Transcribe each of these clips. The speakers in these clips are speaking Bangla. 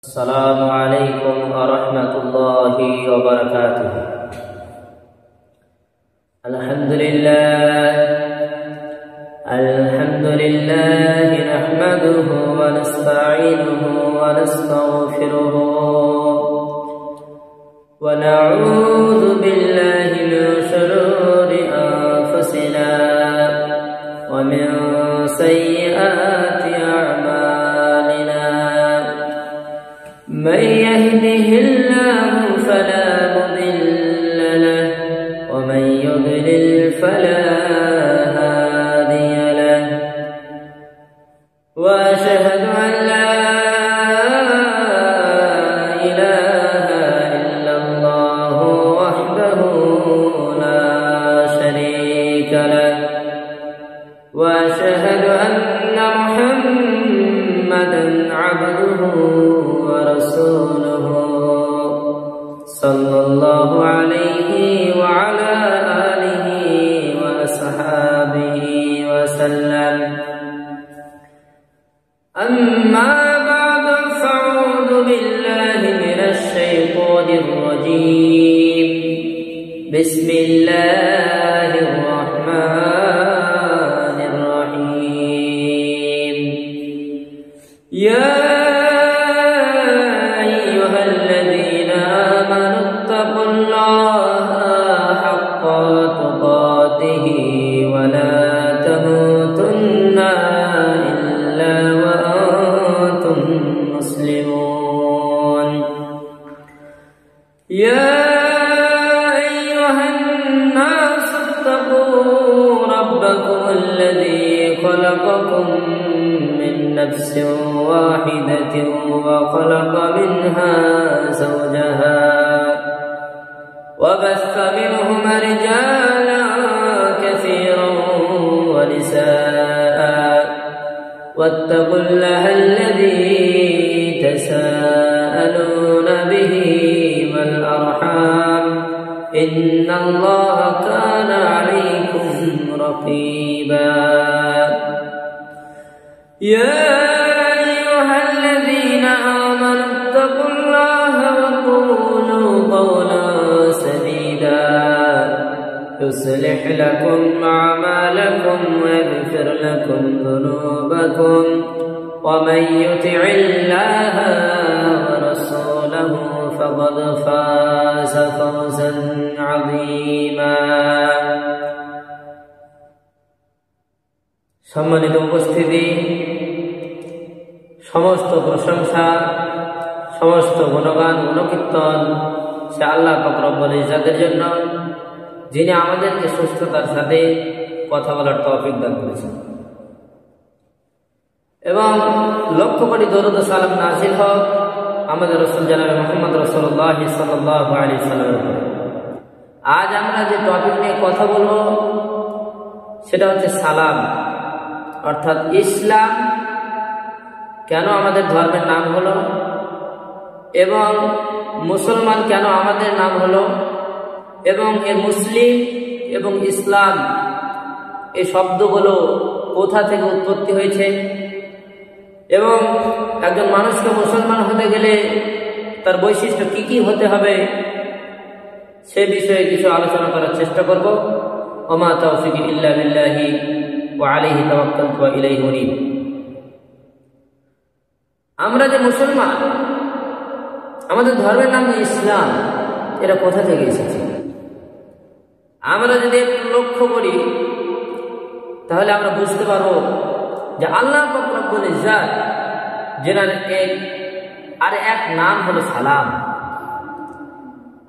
السلام عليكم ورحمة الله وبركاته. الحمد لله نحمده ونستعينه ونستغفره ونعوذ بالله من شرور أنفسنا ومن سيئات أعمالنا. من يهده الله فلا مضل له ومن يضلل فلا هادي له. وأشهد أن لا إله إلا الله وحده لا شريك له. وأشهد أن محمدا عبده ورسوله صلى الله عليه وعلى آله وأصحابه وسلم. أما بعد فأعوذ بالله من الشيطان الرجيم. بسم الله الرحمن الرحيم. يا أيها الذين آمنوا اتقوا الله حق تقاته ولا تموتن إلا وأنتم مسلمون. يا أيها الناس اتقوا ربكم الذي خلقكم من نفس واحدة وخلق منها زوجها وبث منهما رجالا كثيرا ونساء. واتقوا الله الذي تساءلون به والأرحام إن الله كان عليكم رقيبا. يا أيها الذين آمنوا اتقوا الله وقولوا قولا سديدا يصلح لكم أعمالكم ويغفر لكم ذنوبكم ومن يطع الله ورسوله فقد فاز فوزا عظيما. সম্মানিত উপস্থিতি, সমস্ত প্রশংসা সমস্ত গুণগান গুণকীর্তন সে আল্লাহ পাক রব্বুল ইজ্জতের জন্য, যিনি আমাদেরকে সুস্থতার সাথে কথা বলার তৌফিক দান করেছেন, এবং লক্ষ কোটি দরুদ ও সালাম নাযিল হোক আমাদের রাসূল জনাবে মুহাম্মদ রাসূলুল্লাহ সাল্লাল্লাহু আলাইহি ওয়াসাল্লামের উপর। আজ আমরা যে টপিক নিয়ে কথা বলবো সেটা হচ্ছে সালাম, অর্থাৎ ইসলাম কেন আমাদের ধর্মের নাম হলো এবং মুসলমান কেন আমাদের নাম হলো, এবং এই মুসলিম এবং ইসলাম এই শব্দগুলো কোথা থেকে উৎপত্তি হয়েছে, এবং একজন মানুষকে মুসলমান হতে গেলে তার বৈশিষ্ট্য কি কি হতে হবে সে বিষয়ে কিছু আলোচনা করার চেষ্টা করব। ওমা তাওফিকি ইল্লা বিল্লাহি ওয়া আলাইহি তাওয়াক্কালতু ওয়া ইলাইহি উনীব। আমরা যে মুসলমান, আমাদের ধর্মের নাম ইসলাম, এটা কোথা থেকে এসেছে? আমরা যদি একটু লক্ষ্য করি তাহলে আমরা বুঝতে পারবো যে আল্লাহ পাক রব্বুল ইজ্জত যেনার এক নাম হলো সালাম,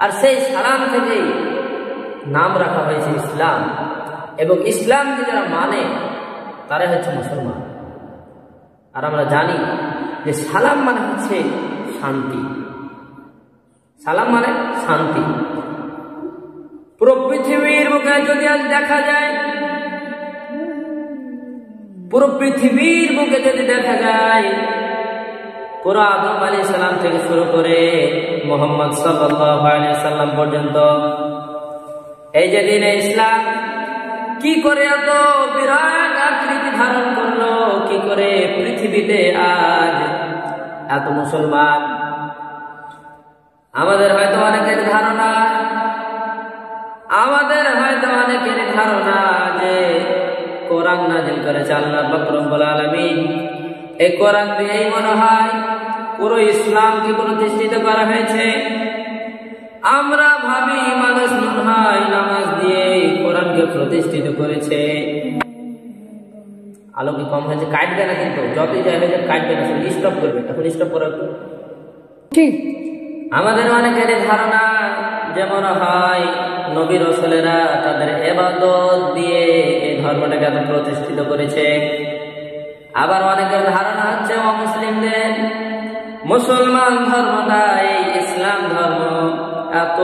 আর সেই সালাম থেকে নাম রাখা হয়েছে ইসলাম, এবং ইসলামকে যারা মানে তারা হচ্ছে মুসলমান। আর আমরা জানি যে সালাম মানে হচ্ছে শান্তি, সালাম মানে শান্তি। পুরো পৃথিবীর বুকে যদি আজ দেখা যায়, পুরো পৃথিবীর বুকে যদি দেখা যায়, পুরো আদম আলাইহিস সালাম থেকে শুরু করে মুহাম্মদ সাল্লাল্লাহু আলাইহি সাল্লাম পর্যন্ত এই যে দ্বীন ইসলাম কি করে এত বিরাট আকৃতি ধারণ করলো, কি করে পৃথিবীতে আজ এত মুসলমান আমাদের হয়তো অনেকের ধারণা যে কোরআন নাযিল করেছে আল্লাহ পাক রব্বুল আলামিন, এই কোরআন দিয়েই মনে হয় পুরো ইসলামকে প্রতিষ্ঠিত করা হয়েছে। আমরা ভাবি মানুষ মনে হয় নামাজ দিয়ে কোরআনকে প্রতিষ্ঠিত করেছে। আলো কি কম হয়েছে? কাটবে না কিন্তু, যতই যাই হয়েছে কাটবে না, স্টপ করবে। এখন স্টপ করা ঠিক। আমাদের অনেকের ধারণা যে মনে হয় নবী রাসূলেরা তাদের ইবাদত দিয়ে এই ধর্মটাকে এত প্রতিষ্ঠিত করেছে। আবার অনেকের ধারণা হচ্ছে অমুসলিমদের মুসলমান ধর্মটা, এই ইসলাম ধর্ম এত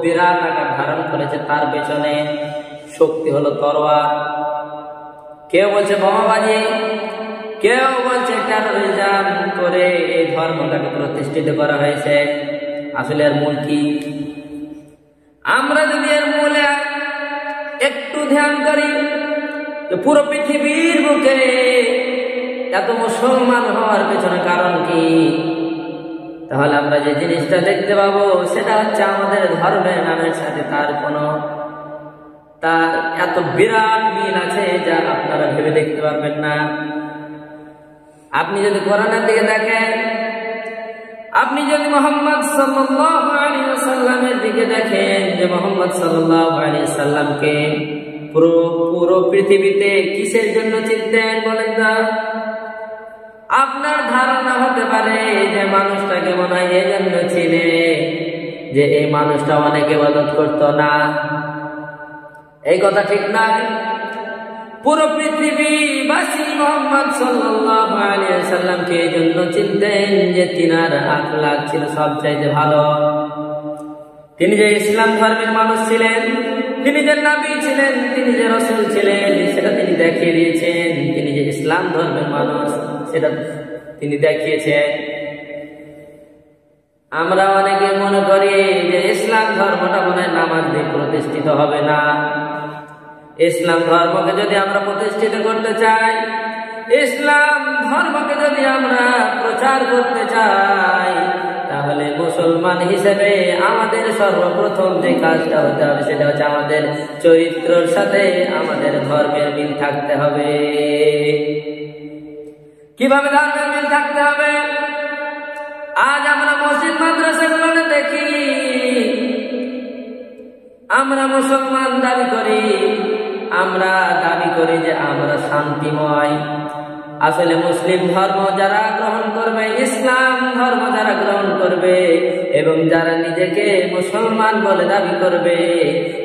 বিরাট আকার ধারণ করেছে, তার পেছনে শক্তি হলো তরোয়ার। কেউ বলছে বোমাবাজি, কেউ বলছে টেরোরিজম করে এই ধর্মটাকে প্রতিষ্ঠিত করা হয়েছে। আসলে এর মূল কি? আমরা যদি এর মূলে একটু ধ্যান করি, তো পুরো পৃথিবীর বুকে এত মুসলমান হওয়ার পেছনে কারণ কি, তাহলে আমরা যে জিনিসটা দেখতে পাবো সেটা হচ্ছে আমাদের ধর্মের নামের সাথে তার এত বিরাট মিল আছে যা আপনারা ভেবে দেখতে পারবেন না। আপনি যদি কোরআনের দিকে দেখেন, আপনি যদি মুহাম্মদ সাল্লাল্লাহু আলাইহি ওয়াসাল্লামের দিকে দেখেন, যে মুহাম্মদ সাল্লাল্লাহু আলাইহি ওয়াসাল্লামকে পুরো পৃথিবীতে কিসের জন্য চিনতেন বলেন না? আপনার ধারণা হতে পারে যে মানুষটাকে মনে হয় এই জন্য চিনে যে এই মানুষটা অনেক ইবাদত করতো না। এই কথা ঠিক না। পুরো পৃথিবীবাসী মুহাম্মদ সাল্লাল্লাহু আলাইহি ওয়াসাল্লামকে এই জন্য চিনতেন যে তিনার আখলাক ছিল সবচাইতে ভালো। তিনি যে ইসলাম ধর্মের মানুষ ছিলেন, তিনি যে নবী ছিলেন, তিনি যে রাসূল ছিলেন, সেটা তিনি দেখিয়ে দিয়েছেন। তিনি যে ইসলাম ধর্মের মানুষ সেটা তিনি দেখিয়েছেন। আমরা অনেকে মনে করি যে ইসলাম ধর্মটা মনে হয় নামাজ দিয়ে প্রতিষ্ঠিত হবে না। ইসলাম ধর্মকে যদি আমরা প্রতিষ্ঠিত করতে চাই, ইসলাম ধর্মকে যদি আমরা প্রচার করতে চাই, তাহলে মুসলমান হিসেবে আমাদের সর্বপ্রথম যে কাজটা হতে হবে সেটা হচ্ছে আমাদের চরিত্রের সাথে আমাদের ধর্মের মিল থাকতে হবে। কিভাবে ধর্মের মিল থাকতে হবে? আজ আমরা মসজিদ মাদ্রাসাগুলোতে দেখি, আমরা মুসলমান দাবি করি, আমরা দাবি করি যে আমরা শান্তিময়। আসলে মুসলিম ধর্ম যারা গ্রহণ করবে, ইসলাম ধর্ম যারা গ্রহণ করবে এবং যারা নিজেকে মুসলমান বলে দাবি করবে,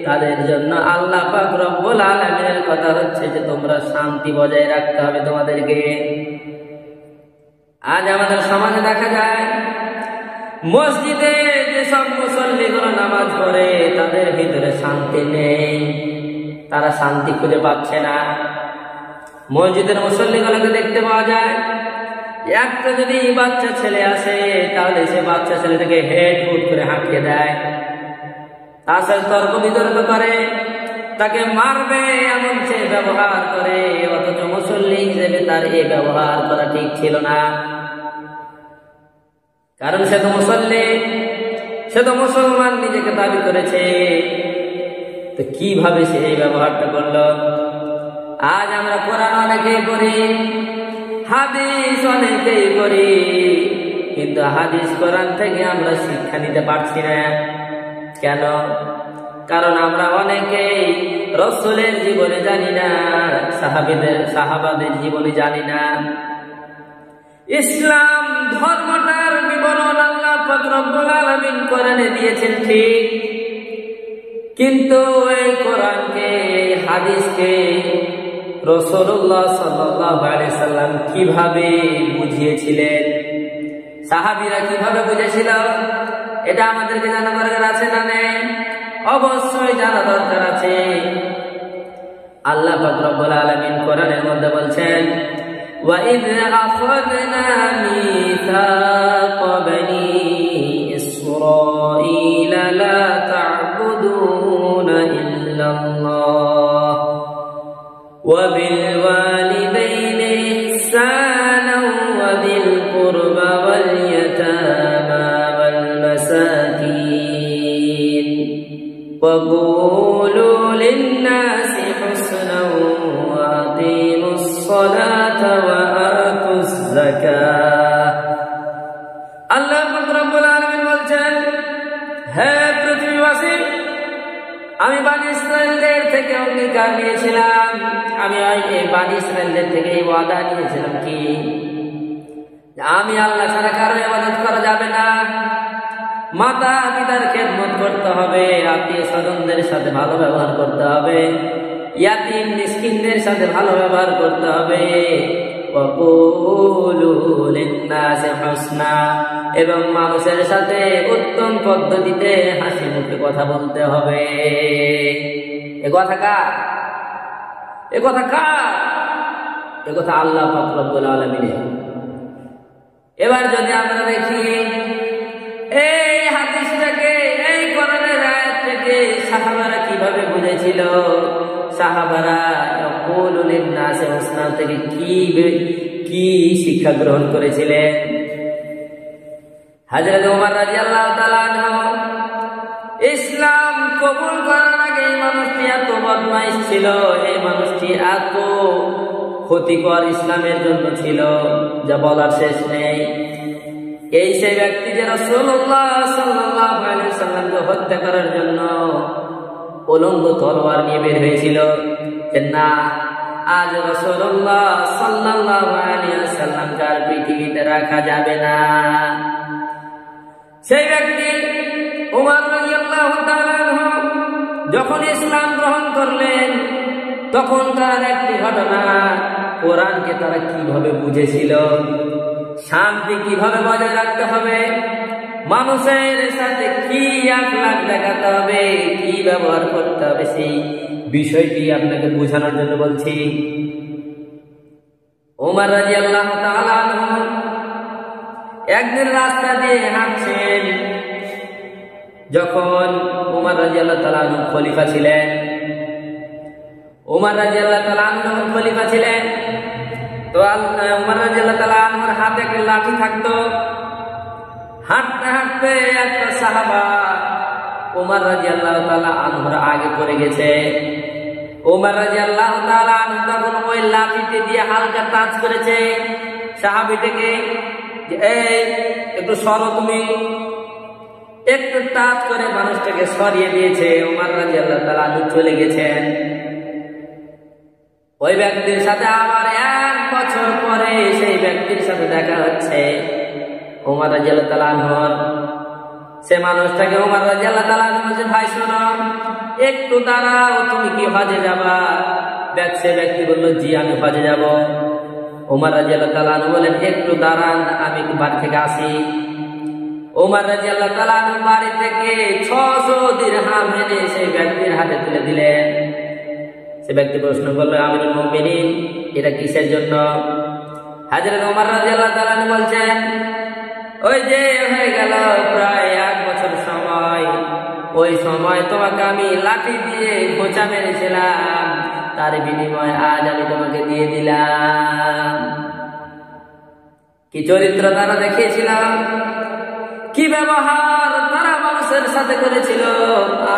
তাদের জন্য আল্লাহ পাক রব্বুল আলামিনের কথা হচ্ছে যে তোমরা শান্তি বজায় রাখতে হবে তোমাদেরকে। আজ আমাদের সমাজে দেখা যায় মসজিদে যেসব মুসল্লিগুলো নামাজ পড়ে তাদের ভিতরে শান্তি নেই, তারা শান্তি খুঁজে পাচ্ছে না। মসজিদের মুসল্লিগুলোকে দেখতে পাওয়া যায়, একটা যদি বাচ্চা ছেলে আসে তাহলে সে বাচ্চা ছেলেটাকে হেড বুট করে হাঁকিয়ে দেয়, তার সাথে তর্ক বিতর্ক করে, তাকে মারবে এমন সে ব্যবহার করে। অথচ মুসল্লি হিসেবে তার এই ব্যবহার করা ঠিক ছিল না, কারণ সে তো মুসল্লি, সে তো মুসলমান নিজেকে দাবি করেছে। তো কিভাবে সে এই ব্যবহারটা করলো? আজ আমরা কোরআন অনেকেই পড়ি, হাদিস অনেকেই পড়ি, কিন্তু হাদিস কোরআন থেকে আমরা শিক্ষা নিতে পারছি না। কেন? কারণ আমরা অনেকেই রাসূলের জীবনে জানি না, সাহাবাদের জীবনে জানি না। ইসলাম ধর্মটার বিবরণ আল্লাহ পাক রব্বুল আলামিন কোরআনে দিয়েছেন ঠিক, কিন্তু এই কোরআনকে, এই হাদিসকে রাসূলুল্লাহ সাল্লাল্লাহু আলাইহি সাল্লাম কিভাবে বুঝিয়েছিলেন, সাহাবীরা কিভাবে বুঝেছিল, এটা আমাদেরকে জানা দরকার আছে না নেই? অবশ্যই জানা দরকার আছে। আল্লাহ পাক রব্বুল আলামিন কোরআনের মধ্যে বলছেন, وَإِذْ أَخَذْنَا مِيثَاقَ بَنِي إِسْرَائِيلَ لَا تَعْبُدُونَ إِلَّا اللَّهَ وَبِالْوَالِدَيْنِ إِحْسَانًا وَذِي الْقُرْبَى وَالْيَتَامَى وَالْمَسَاكِينِ وقولوا للناس حسنا وأقيموا الصلاة وآتوا الزكاة আল্লাহ রাব্বুল আলামিন বলছেন, হে পৃথিবীবাসী, আমি বানি ইসরাঈলদের থেকে অঙ্গীকার নিয়েছিলাম, আমি এই বানি ইসরাঈলদের থেকে ওয়াদা নিয়েছিলাম কি আমি আল্লাহ ছাড়া কারো ইবাদত করা যাবে না, মাতা পিতার খেদমত করতে হবে, আত্মীয় স্বজনদের সাথে ভালো ব্যবহার করতে হবে, ইয়াতিম মিসকিনদের সাথে ভালো ব্যবহার করতে হবে, ওয়াকুলু লিন-নাসি হুসনা, এবং মানুষের সাথে উত্তম পদ্ধতিতে হাসি মুখে কথা বলতে হবে। এ কথা কার? এ কথা কার? এ কথা আল্লাহ পাক রব্বুল আলামিনের। এবার যদি আমরা দেখি এই হাদিসটাকে, এই কোরআনের আয়াত থেকে সাহাবারা কিভাবে বুঝেছিল, সাহাবারা ইয়াকুলু লিন-নাসি হুসনা থেকে কি শিক্ষা গ্রহণ করেছিলেন। হযরত ওমর রাদিয়াল্লাহু তাআলা আনহু ইসলাম কবুল করার আগে এই মানুষটি এত বদমাইশ ছিল, এই মানুষটি এত ক্ষতিকর ইসলামের জন্য ছিল যা বলার শেষ নেই। এই সেই ব্যক্তি যে রাসূলুল্লাহ সাল্লাল্লাহু আলাইহি ওয়াসাল্লামকে হত্যা করার জন্য উলঙ্গ তলোয়ার নিয়ে বের হয়েছিল, যে না, আজ রাসূলুল্লাহ সাল্লাল্লাহু আলাইহি ওয়াসাল্লামকে আর পৃথিবীতে রাখা যাবে না। সেই ব্যক্তি উমর রাদিয়াল্লাহু তাআলা আনহু যখন ইসলাম গ্রহণ করলেন, তখন তার একটি ঘটনা, কোরআনকে তারা কিভাবে বুঝেছিল, শান্তি কিভাবে বজায় রাখতে হবে, মানুষের সাথে কি আখলাক দেখাতে হবে, কি ব্যবহার করতে হবে, সেই বিষয়টি আপনাকে বোঝানোর জন্য বলছি। ওমর রাদিয়াল্লাহু তাআলা আনহু একদিন রাস্তা দিয়ে হাঁটছেন, যখন ওমর রাদিয়াল্লাহু তাআলা আনহু খলিফা ছিলেন। ওমর রাদিয়াল্লাহু তাআলা আনহু খলিফা ছিলেন, তো ওমর রাদিয়াল্লাহু তাআলা আনহুর হাতে একটা লাঠি থাকতো। হাঁটতে হাঁটতে একটা সাহাবা ওমর রাদিয়াল্লাহু তাআলা আনহুর আগে পড়ে গেছে। ওমর রাদিয়াল্লাহু তাআলা আনহু তখন ওই লাঠিটি দিয়ে হালকা টাচ করেছে সাহাবীটাকে, এই একটু সরো, তুমি একটু টাচ করে মানুষটাকে সরিয়ে দিয়েছে। ওমর রাদিয়াল্লাহু তাআলা আনহু চলে গেছেন। ওই ব্যক্তির সাথে আবার 1 বছর পরে সেই ব্যক্তির সাথে দেখা হচ্ছে ওমর রাদিয়াল্লাহু তাআলা আনহুর। সে মানুষটাকে ওমর রাদিয়াল্লাহু তাআলা আনহু বলছে, ভাই শোনো, একটু দাঁড়াও, তুমি কি হজে যাবা? সে ব্যক্তি বলল, জি আমি হজে যাব। ওমর রাদিয়াল্লাহু তাআলা আনহু বলেন, একটু দাঁড়ান, আমি বাড়ি থেকে আসি। ওমর রাদিয়াল্লাহু তাআলা আনহু বাড়ি থেকে 600 দিরহাম এনে সেই ব্যক্তির হাতে তুলে দিলেন। সে ব্যক্তি প্রশ্ন করলো, আমিরুল মুমিনিন, এটা কিসের জন্য? হযরত ওমর রাদিয়াল্লাহু তাআলা আনহু বলছেন, ওই যে হয়ে গেল প্রায় 1 বছর সময়, ওই সময় তোমাকে আমি লাঠি দিয়ে খোঁচা মেরেছিলাম, তার বিনিময়ে আজ আমি তোমাকে দিয়ে দিলাম। কি চরিত্র তারা দেখিয়েছিলাম, কি ব্যবহার তারা মানুষের সাথে করেছিল,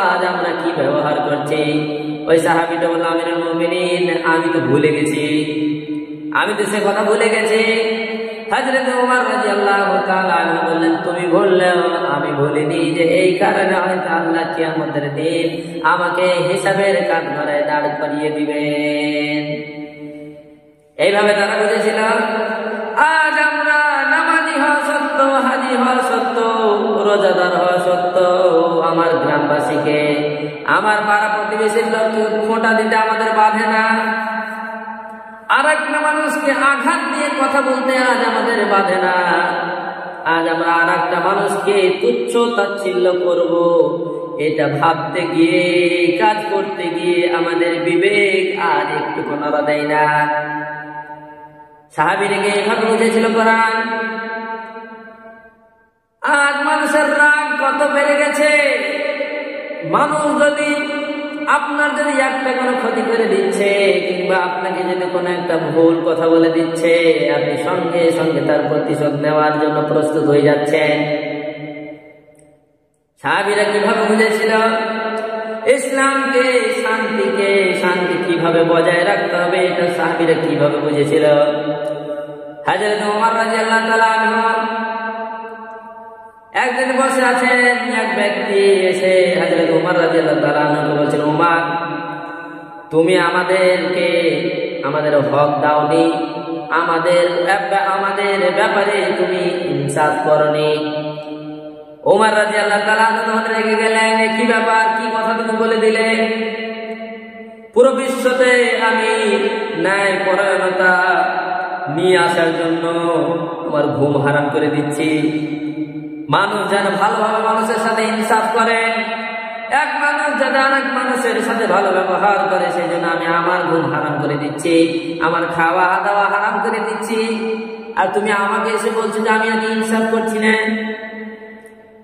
আজ আমরা কি ব্যবহার করছি। ওই সাহাবীটা বলল, আমিরুল মুমিনিন, আমি তো ভুলে গেছি, আমি তো সে কথা ভুলে গেছি। হযরত ওমর রাদিয়াল্লাহু তাআলা আনহু বললেন, তুমি ভুললেও আমি ভুলিনি, যে এই কারণে হয়তো আল্লাহ কিয়ামতের দিন আমাকে হিসাবের কাঠগড়ায় দাঁড় করিয়ে দিবেন। এইভাবে তারা বুঝেছিল। আজ আমরা নামাজি হওয়া সত্য, হাজি হওয়া সত্য, রোজাদার হওয়া সত্য, আমার গ্রামবাসীকে, আমার পাড়া প্রতিবেশীর লোককে খোঁটা দিতে আমাদের বাধে না। আর একটা মানুষকে আঘাত দিয়ে কথা বলতে আজ আমাদের বাধে না। আজ আমরা আর একটা মানুষকে তুচ্ছ তাচ্ছিল্য করব, এটা ভাবতে গিয়ে, কাজ করতে গিয়ে আমাদের বিবেক আর একটু নাড়া দেয় না। সাহাবীদেরকে এভাবে বুঝেছিল কোরআন। আজ মানুষের রাগ কত বেড়ে গেছে। মানুষ যদি আপনার যদি একটা কোনো ক্ষতি করে দিচ্ছে, কিংবা আপনাকে যদি কোনো একটা ভুল কথা বলে দিচ্ছে, আপনি সঙ্গে সঙ্গে তার প্রতিশোধ নেওয়ার জন্য প্রস্তুত হয়ে যাচ্ছেন। সাহাবীরা কিভাবে বুঝেছিল? ইসলামকে, শান্তি কিভাবে বজায় রাখতে হবে এটা সাহাবীরা কিভাবে বুঝেছিল। হযরত ওমর রাদিয়াল্লাহু তাআলা আনহু একদিন বসে আছেন, এক ব্যক্তি এসে হযরত ওমর রাদিয়াল্লাহু তাআলা আনহুকে বলছেন, ওমর তুমি আমাদের হক দাওনি, আমাদের ব্যাপারে তুমি ইনসাফ করনি। ওমর রাদিয়াল্লাহু তাআলা আনহু রেগে গেলেন, কি ব্যাপার, কি কথা তুমি বলে দিলে? পুরো বিশ্বতে আমি ন্যায় পরায়ণতা নিয়ে আসার জন্য আমার ঘুম হারাম করে দিচ্ছি। মানুষ যেন ভালোভাবে মানুষের সাথে ইনসাফ করে, এক মানুষ যাতে আরেক মানুষের সাথে ভালো ব্যবহার করে, সেই জন্য আমি আমার ঘুম হারাম করে দিচ্ছি, আমার খাওয়া দাওয়া হারাম করে দিচ্ছি, আর তুমি আমাকে এসে বলছো যে আমি নাকি ইনসাফ করছি না।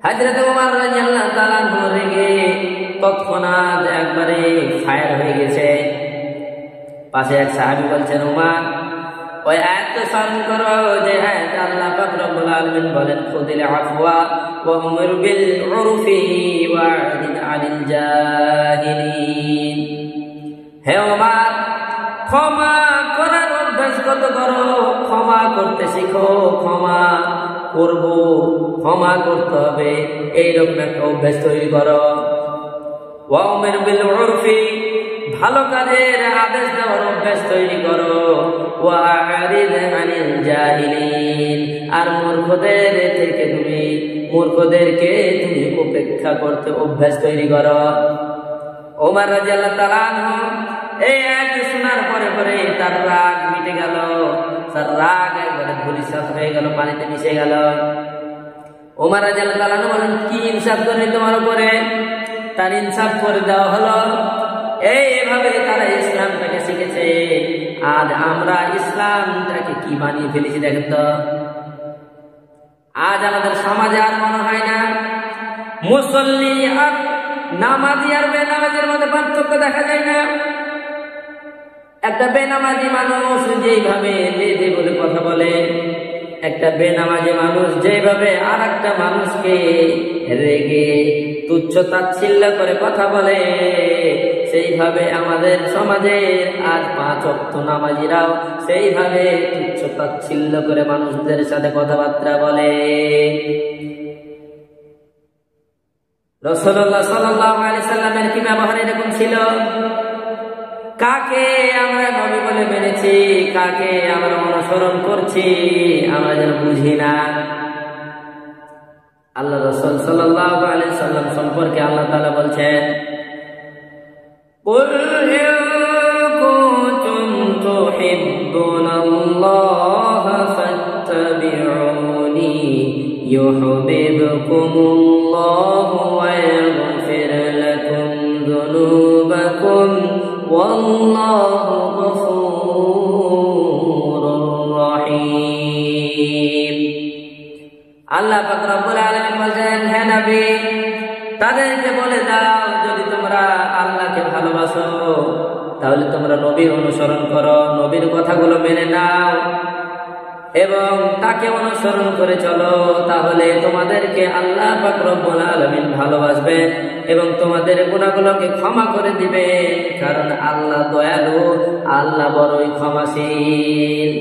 হযরত ওমর রাদিয়াল্লাহু তাআলা রেগে তৎক্ষণাৎ একবারে ফায়ার হয়ে গেছে। পাশে এক সাহাবী বলছেন, ওমর ওই আয়াত স্মরণ করো যে আয়াত আল্লাহ পাক রব্বুল আলামিন বলেন, খুযিল আফওয়া ওয়া আমর বিল উরফি ওয়া'রিদ আনিল জাহিলিন। হে ওমর, ক্ষমা করার অভ্যাস কত করো, ক্ষমা করতে শিখো, ক্ষমা করতে হবে এইরকম একটা অভ্যাস তৈরি করো। ওয়া আমর বিল উরফি, ভালো কাজের আদেশ দেওয়ার অভ্যাস তৈরি করো। ওয়া'রিদ আনিল জাহিলিন, আর মূর্খদেরকে তুমি উপেক্ষা করতে অভ্যাস তৈরি করো। ওমর রাদিয়াল্লাহু তাআলা আনহু এই আয়াত শোনার পরে তার রাগ মিটে গেল, তার রাগ একবারে ধূলিসাৎ হয়ে গেল, পানিতে মিশে গেল। ওমর রাদিয়াল্লাহু তাআলা আনহু বলেন, কি ইনসাফ করবে তোমার উপরে? তার ইনসাফ করে দেওয়া হলো। এইভাবে তারা ইসলামটাকে শিখেছে। আজ আমরা ইসলামটাকে কি বানিয়ে ফেলেছি দেখেন তো। আজ আমাদের সমাজে আর মনে হয় না মুসল্লি আর নামাজি আর বেনামাজের মধ্যে পার্থক্য দেখা যায় না। একটা বেনামাজি মানুষ যেইভাবে লেজে বলে কথা বলে, একটা বেনামাজি মানুষ যেভাবে আর একটা মানুষকে রেগে তুচ্ছ তাচ্ছিল্য করে কথা বলে, সেইভাবে আমাদের সমাজে আজ 5 ওয়াক্ত নামাজিরাও সেইভাবে তুচ্ছ তাচ্ছিল্য করে মানুষদের সাথে কথাবার্তা বলে। রাসূলুল্লাহ সাল্লাল্লাহু আলাইহি সাল্লামের কি ব্যবহার এরকম ছিল? কাকে আমরা নবী বলে মেনেছি, কাকে আমরা অনুসরণ করছি আমরা যেন বুঝি না। আল্লাহ রাসূল সাল্লাল্লাহু আলাইহি সাল্লাম সম্পর্কে আল্লাহ তাআলা বলছেন, কুল ইন কুনতুম তুহিব্বুনাল্লাহা ফাত্তাবিউনি ইউহিব্বুকুমুল্লাহু ওয়া ইয়াগফির লাকুম যুনুবাকুম ওয়াল্লাহু গফুরুর রহিম। আল্লাহ পাক রব্বুল আলামিন বলেন, হে নবী তাদেরকে বলে দাও, যদি তোমরা আল্লাহকে ভালোবাসো তাহলে তোমরা নবীর অনুসরণ করো, নবীর কথাগুলো মেনে নাও এবং তাকে অনুসরণ করে চলো, তাহলে তোমাদেরকে আল্লাহ পাক রব্বুল আলামিন ভালোবাসবেন এবং তোমাদের গুনাহগুলোকে ক্ষমা করে দিবে, কারণ আল্লাহ দয়ালু, আল্লাহ বড়ই ক্ষমাশীল।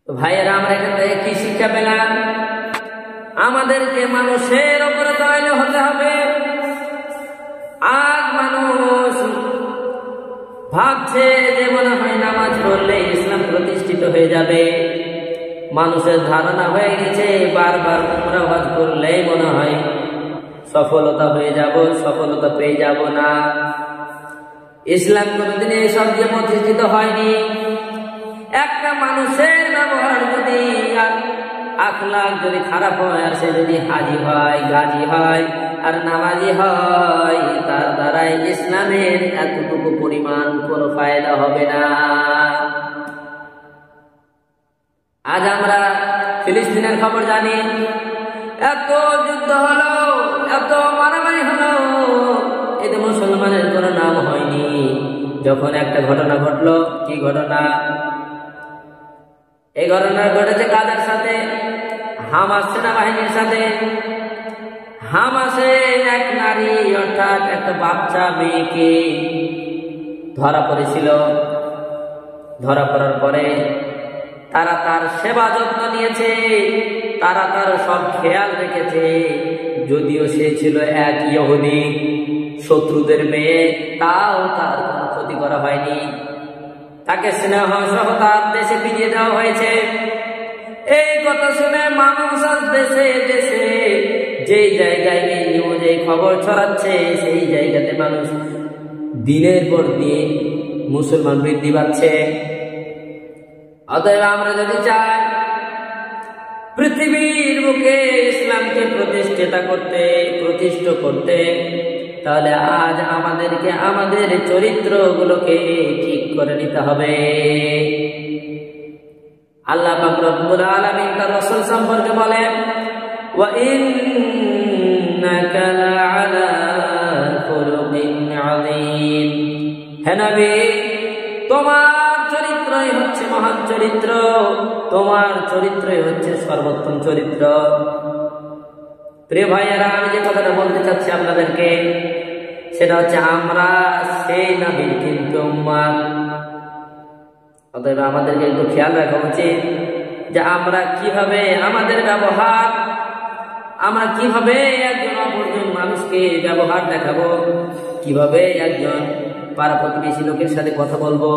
তো ভাইয়েরা, আমরা এখান থেকে কি শিক্ষা পেলাম? আমাদেরকে মানুষের উপরে দয়ালু হতে হবে। আজ মানুষ ভাবছে যে মনে হয় নামাজ পড়লে ইসলাম প্রতিষ্ঠিত হয়ে যাবে। মানুষের ধারণা হয়ে গেছে বারবার উমরা হজ করলেই মনে হয় সফলতা হয়ে যাব, সফলতা পেয়ে যাব না। ইসলাম কোনদিন এসব দিয়ে প্রতিষ্ঠিত হয়নি। একটা মানুষের ব্যবহার যদি আখলাক যদি খারাপ হয়, আর সে যদি হাজি হয়, গাজী হয় আর নামাজি হয়, তার দ্বারাই ইসলামের এতটুকু পরিমাণ কোনো ফায়দা হবে না। আজ আমরা ফিলিস্তিনের খবর জানি, এত যুদ্ধ হলো, এত মারামারি হলো, এতে মুসলমানের কোনো নাম হয়নি। যখন একটা ঘটনা ঘটলো, কি ঘটনা? এই ঘটনা ঘটেছে কাদের সাথে? হামাস সেনাবাহিনীর সাথে। হামাসে এক নারী অর্থাৎ একটা বাচ্চা মেয়েকে ধরা পড়েছিল। ধরা পড়ার পরে তারা তার সেবা যত্ন নিয়েছে, তারা তার সব খেয়াল রেখেছে। যদিও সে ছিল এক ইহুদি, শত্রুদের মেয়ে, তাও তার কোনো ক্ষতি করা হয়নি। তাকে স্নেহ সহ তার দেশে ফিরিয়ে দেওয়া হয়েছে। এই কথা শুনে মানুষ দেশে দেশে যেই জায়গায় এই নিউজ এই খবর ছড়াচ্ছে, সেই জায়গাতে মানুষ দিনের পর দিন মুসলমান বৃদ্ধি পাচ্ছে। অতএব আমরা যদি চাই পৃথিবীর বুকে ইসলামকে প্রতিষ্ঠিত করতে, তাহলে আজ আমাদেরকে আমাদের চরিত্রগুলোকে ঠিক করে নিতে হবে। আল্লাহ পাক রব্বুল আলামিন তার রাসূল সম্পর্কে বলেন, ওয়া ইন্নাকা লাআলা খুলুকিন আযীম। হে নবী, তোমার চরিত্রই হচ্ছে মহান চরিত্র, তোমার চরিত্রই হচ্ছে সর্বোত্তম চরিত্র। প্রিয় ভাইয়েরা, আমি যে কথাটা বলতে চাচ্ছি আপনাদেরকে, সেটা হচ্ছে আমরা সেই নবীর কিন্তু উম্মত। অতএব আমাদেরকে একটু খেয়াল রাখা উচিত যে আমরা কিভাবে আমাদের ব্যবহার, আমরা কিভাবে একজন অপরজন মানুষকে ব্যবহার দেখাবো, কিভাবে একজন পাড়া প্রতিবেশী লোকের সাথে কথা বলবো,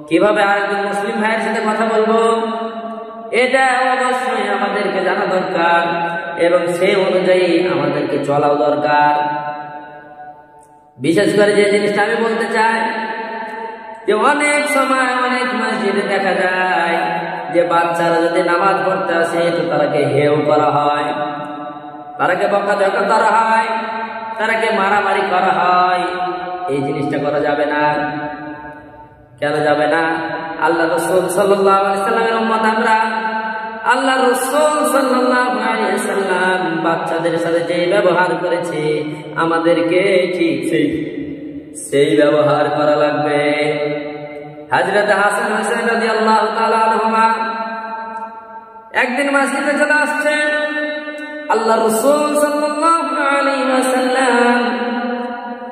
কিভাবে আরেকজন মুসলিম ভাইয়ের সাথে কথা বলবো, এটা অবশ্যই আমাদেরকে জানা দরকার এবং সেই অনুযায়ী আমাদেরকে চলাও দরকার। বিশেষ করে যে জিনিসটা আমি বলতে চাই, যে অনেক সময় অনেক মসজিদে দেখা যায় যে বাচ্চারা যদি নামাজ পড়তে আসে তো তারাকে হেও করা হয়, তারাকে বকাঝকা করা হয়, তারাকে মারামারি করা হয়। এই জিনিসটা করা যাবে না। কেন যাবে না? আল্লাহ রাসূল সাল্লাল্লাহু আলাইহি সাল্লামের উম্মত আমরা। আল্লাহ রাসূল সাল্লাল্লাহু আলাইহি সাল্লাম বাচ্চাদের সাথে যে ব্যবহার করেছে, আমাদেরকে ঠিক সেই ব্যবহার করা লাগবে। হযরত হাসান হোসেন রাদিয়াল্লাহু তাআলা আনহুমা একদিন মসজিদে চলে আসছেন। আল্লাহ রাসূল সাল্লাল্লাহু আলাইহি ওয়াসাল্লাম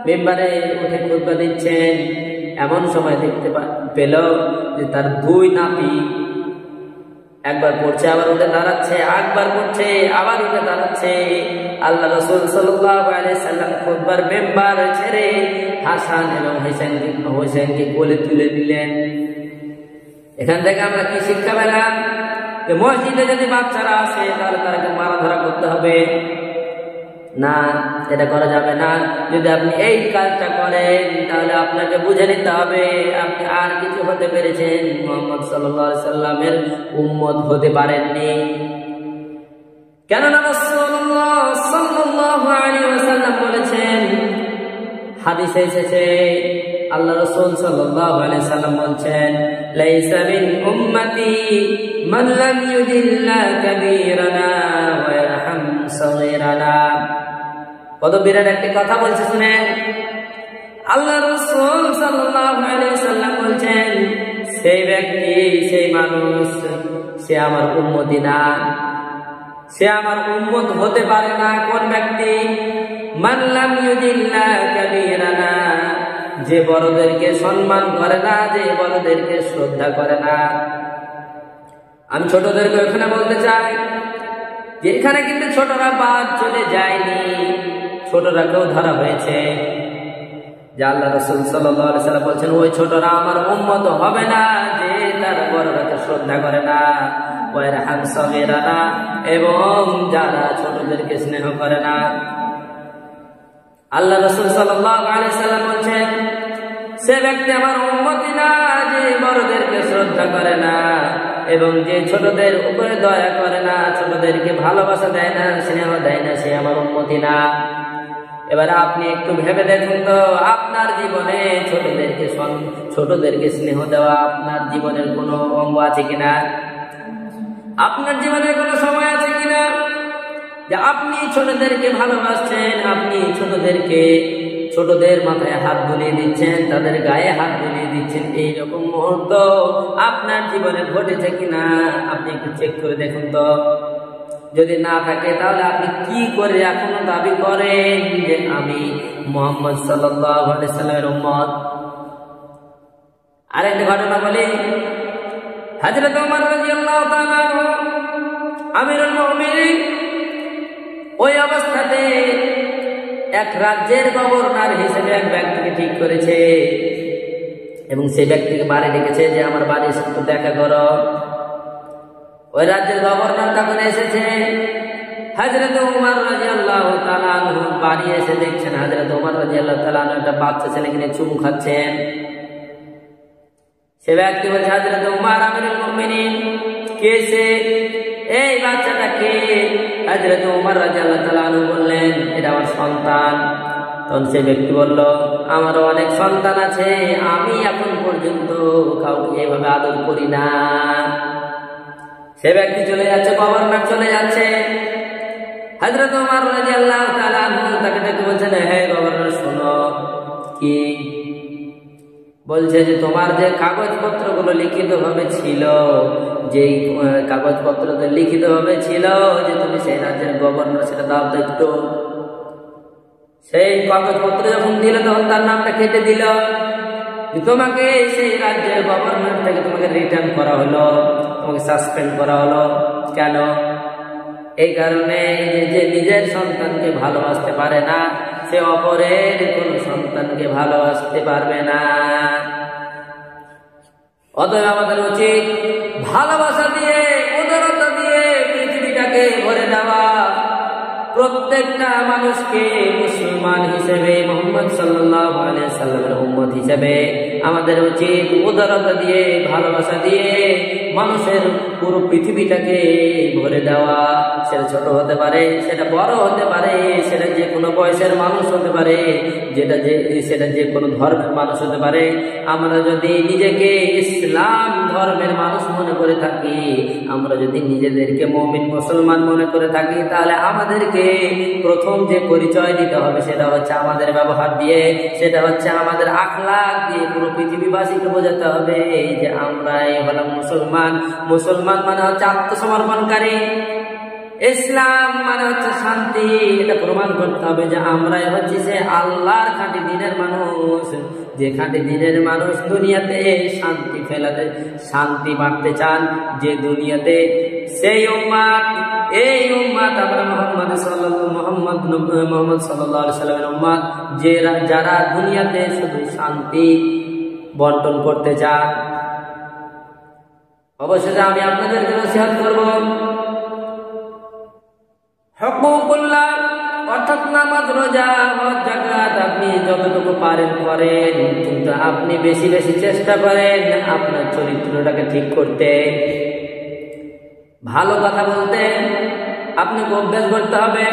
মিম্বারে উঠে খুতবা দিচ্ছেন। এমন সময় দেখতে পেল যে তার দুই নাতি একবার পড়ছে, আবার উঠে দাঁড়াচ্ছে, একবার পড়ছে, আবার উঠে দাঁড়াচ্ছে। আল্লাহ রাসূল সাল্লাল্লাহু আলাইহি সাল্লাম খুতবার মিম্বার ছেড়ে হাসান এবং হোসেনকে কোলে তুলে নিলেন। এখান থেকে আমরা কি শিক্ষা পেলাম? যে মসজিদে যদি বাচ্চারা আসে তাহলে তারাকে মারা ধরা করতে হবে না, এটা করা যাবে না। যদি আপনি এই কাজটা করেন তাহলে আপনাকে বুঝে নিতে হবে আপনি আর কিছু হতে পেরেছেন, মুহাম্মদ সাল্লাল্লাহু আলাইহি সাল্লামের উম্মত হতে পারেননি। কেননা রাসূলুল্লাহ সাল্লাল্লাহু আলাইহি ওয়াসাল্লাম বলেছেন, হাদিসে এসেছে, আল্লাহ রাসূল সাল্লাল্লাহু আলাইহি সাল্লাম বলছেন, লাইসা মিন উম্মতি মান লাম ইউদিল্লা কাবীরানা ওয়া ইয়ারহাম সাগীরানা। কত বিরাট একটি কথা বলছে শুনেন। আল্লাহ রাসূল সাল্লাল্লাহু আলাইহি সাল্লাম বলছেন, সেই ব্যক্তি, সেই মানুষ, সে আমার উম্মতি না, সে আমার উম্মত হতে পারে না। কোন ব্যক্তি? মান লাম ইউদিল্লা কাবীরানা, যে বড়দেরকে সম্মান করে না, যে বড়দেরকে শ্রদ্ধা করে না। আমি ছোটদেরকে এখানে বলতে চাই যে এখানে কিন্তু ছোটরা বাদ চলে যায়নি, ছোটরাকেও ধরা হয়েছে। যে আল্লাহ রাসূল সাল্লাল্লাহু আলাইহি সাল্লাম বলছেন, ওই ছোটরা আমার উম্মত হবে না যে তার বড়রাকে শ্রদ্ধা করে না, ওয়া ইয়ারহাম সাগীরানা, এবং যারা ছোটদেরকে স্নেহ করে না। আল্লাহ রাসূল সাল্লাল্লাহু আলাইহি সাল্লাম বলছেন, সে ব্যক্তি আমার উম্মতি না যে বড়দেরকে শ্রদ্ধা করে না এবং যে ছোটদের উপরে দয়া করে না, ছোটদেরকে ভালোবাসা দেয় না, স্নেহ দেয় না, সে আমার উম্মতি না। এবারে আপনি একটু ভেবে দেখুন তো, আপনার জীবনে ছোটদেরকে স্নেহ দেওয়া আপনার জীবনের কোনো অঙ্গ আছে কিনা? আপনার জীবনে কোনো সময় আছে কিনা যে আপনি ছোটদেরকে ভালোবাসছেন, আপনি ছোটদের মাথায় হাত বুলিয়ে দিচ্ছেন, তাদের গায়ে হাত বুলিয়ে দিচ্ছেন? এইরকম মুহূর্ত আপনার জীবনে ঘটেছে কিনা আপনি একটু চেক করে দেখুন তো। যদি না থাকে তাহলে আপনি কি করে এখনো দাবি করেন যে আমি মুহাম্মদ সাল্লাল্লাহু আলাইহি সাল্লামের উম্মত? আরেকটা ঘটনা বলি। হযরত ওমর রাদিয়াল্লাহু তাআলা আমিরুল মুমিনিন ওই অবস্থাতে এক রাজ্যের গভর্নর হিসেবে এক ব্যক্তিকে ঠিক করেছে এবং সেই ব্যক্তিকে বাড়ি ডেকেছে যে আমার বাড়ি একটু দেখা করো। ওই রাজ্যের গভর্নর তখন এসেছে। হযরত ওমর রাদিয়াল্লাহু তাআলা আনহু বাড়ি এসে দেখছেন হযরত ওমর রাদিয়াল্লাহু তাআলা আনহু একটা বাচ্চা ছেলেকে নিয়ে চুমু খাচ্ছেন। সে ব্যক্তি বলছে, হযরত ওমর আমিরুল মুমিনিন, কে সে? এই বাচ্চাটা কে? হযরত ওমর রাদিয়াল্লাহু তাআলা আনহু বললেন, এটা আমার সন্তান। তখন সে ব্যক্তি বলল, আমারও অনেক সন্তান আছে, আমি এখন পর্যন্ত কাউকে এভাবে আদর করি না। সে ব্যক্তি চলে যাচ্ছে, গভর্নর চলে যাচ্ছে। হযরত ওমর রাদিয়াল্লাহু তাআলা আনহু তাকে ডেকে বলছেন, হে গভর্নর শোনো। কি বলছে? যে তোমার যে কাগজপত্রগুলো লিখিতভাবে ছিল, যেই কাগজপত্রতে লিখিতভাবে ছিল যে তুমি সেই রাজ্যের গভর্নর, সেটা দাও দেখতো। সেই কাগজপত্র যখন দিল তখন তার নামটা কেটে দিল। তোমাকে সেই রাজ্যের গভর্নর থেকে তোমাকে রিটার্ন করা হলো, তোমাকে সাসপেন্ড করা হলো। কেন? এই কারণে যে নিজের সন্তানকে ভালোবাসতে পারে না, সে অপরের কোন সন্তানকে ভালোবাসতে পারবে না। অতএব আমাদের উচিত ভালোবাসা দিয়ে, উদারতা দিয়ে পৃথিবীটাকে ভরে দেওয়া। প্রত্যেকটা মানুষকে মুসলমান হিসেবে, মুহাম্মদ সাল্লাল্লাহু আলাইহি সাল্লামের উম্মত হিসেবে আমাদের উচিত উদারতা দিয়ে, ভালোবাসা দিয়ে মানুষের পুরো পৃথিবীটাকে ভরে দেওয়া। সেটা ছোট হতে পারে, সেটা বড় হতে পারে, সেটা যে কোনো বয়সের মানুষ হতে পারে, সেটা যে কোনো ধর্মের মানুষ হতে পারে। আমরা যদি নিজেকে ইসলাম ধর্মের মানুষ মনে করে থাকি, আমরা যদি নিজেদেরকে মুমিন মুসলমান মনে করে থাকি, তাহলে আমাদেরকে প্রথম যে পরিচয় দিতে হবে সেটা হচ্ছে আমাদের ব্যবহার দিয়ে, সেটা হচ্ছে আমাদের আখলাক দিয়ে পুরো পৃথিবীবাসীকে বোঝাতে হবে যে আমরাই হলাম মুসলমান। মুসলমান মানে হচ্ছে আত্মসমর্পণকারী, ইসলাম মানে হচ্ছে শান্তি। এটা প্রমাণ করতে হবে যে আমরাই হচ্ছে সে আল্লাহর খাঁটি দ্বীনের মানুষ। যে খাঁটি দ্বীনের মানুষ দুনিয়াতে শান্তি ফেলাতে, শান্তি বাঁটতে চান যে দুনিয়াতে, সেই উম্মাত, এই উম্মাত আমরা মুহাম্মদ সাল্লাল্লাহু আলাইহি সাল্লামের উম্মাত, যারা দুনিয়াতে শুধু শান্তি বন্টন করতে চান। অবশেষে আমি আপনাদেরকে নসিহত করব, হুকুকুল্লাহ অর্থাৎ নামাজ, রোজা, হজ, যাকাত আপনি যতটুকু পারেন করেন, কিন্তু আপনি বেশি বেশি চেষ্টা করেন আপনার চরিত্রটাকে ঠিক করতে। ভালো কথা বলতে আপনাকে অভ্যাস করতে হবে,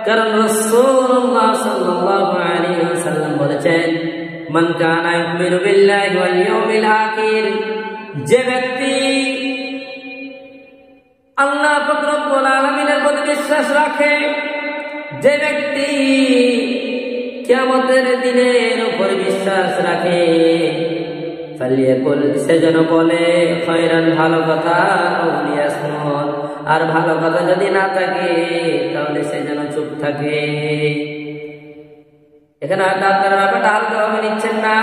কারণ রাসূলুল্লাহ সাল্লাল্লাহু আলাইহি ওয়াসাল্লাম বলেছেন, মান কানা ইউমিনু বিল্লাহি ওয়াল ইয়াউমিল আখির, যে ব্যক্তি আল্লাহ রব্বুল আলামিনের প্রতি বিশ্বাস রাখে, যে ব্যক্তি কিয়ামতের দিনের উপর বিশ্বাস রাখে, ফালিয়াকুল, সে যেন বলে খায়রান, ভালো কথা, আও লিয়াসমুত, আর ভালো কথা যদি না থাকে তাহলে সে যেন চুপ থাকে। এখানে হয়তো আপনারা ব্যাপারটা হালকাভাবে নিচ্ছেন না,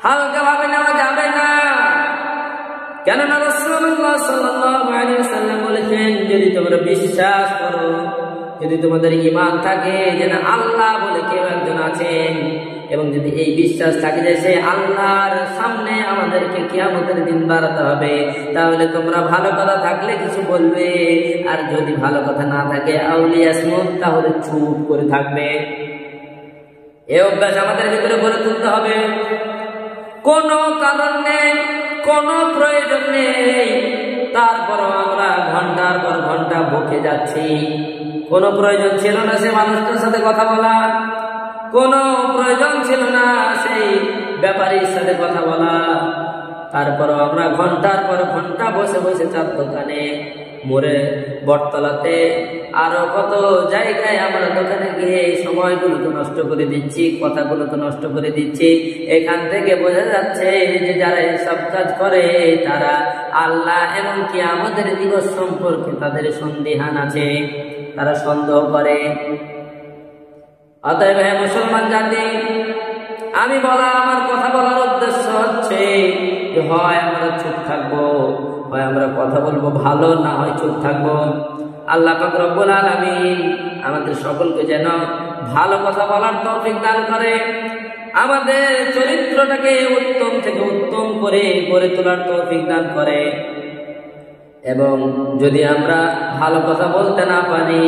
হালকাভাবে নেওয়া যাবে না। কেননা রাসূলুল্লাহ সাল্লাল্লাহু আলাইহি ওয়াসাল্লাম বলেছেন, যদি তোমরা বিশ্বাস করো, যদি তোমাদের ঈমান থাকে যে না আল্লাহ বলে কেউ একজন আছেন, এবং যদি এই বিশ্বাস থাকে যে সে আল্লাহর সামনে আমাদেরকে কিয়ামতের দিন দাঁড়াতে হবে, তাহলে তোমরা ভালো কথা থাকলে কিছু বলবে, আর যদি ভালো কথা না থাকে আউলিয়াসমুত, তাহলে চুপ করে থাকবে। এই অভ্যাস আমাদের ভিতরে গড়ে তুলতে হবে। কোনো কারণ নেই, কোনো প্রয়োজন নেই, তারপরও আমরা ঘন্টার পর ঘন্টা বকে যাচ্ছি। কোনো প্রয়োজন ছিল না সে মানুষটার সাথে কথা বলা, কোনো প্রয়োজন ছিল না সেই ব্যাপারীর সাথে কথা বলা, তারপরও আমরা ঘন্টার পর ঘন্টা বসে বসে চার দোকানে মোড়ে, বটতলাতে, আরো কত জায়গায় আমরা দোকানে গিয়ে সময়গুলো তো নষ্ট করে দিচ্ছি, কথাগুলো তো নষ্ট করে দিচ্ছি। এখান থেকে বোঝা যাচ্ছে যে যারা এসব কাজ করে তারা আল্লাহ এবং কিয়ামতের দিবস সম্পর্কে তাদের সন্দিহান আছে, তারা সন্দেহ করে। অতএব হে মুসলমান জাতি, আমি আমার কথা বলার উদ্দেশ্য হচ্ছে যে হয় আমরা চুপ থাকবো, হয় আমরা কথা বলবো ভালো, না হয় চুপ থাকবো। আল্লাহ পাক রব্বুল আলামিন আমাদের সকলকে যেন ভালো কথা বলার তৌফিক দান করে, আমাদের চরিত্রটাকে উত্তম থেকে উত্তম করে গড়ে তোলার তৌফিক দান করে। এবং যদি আমরা ভালো কথা বলতে না পারি,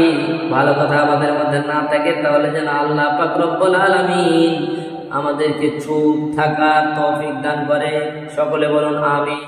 ভালো কথা আমাদের মধ্যে না থাকে, তাহলে যেন আল্লাহ পাক রব্বুল আলামিন আমাদেরকে চুপ থাকার তৌফিক দান করে। সকলে বলুন আমিন।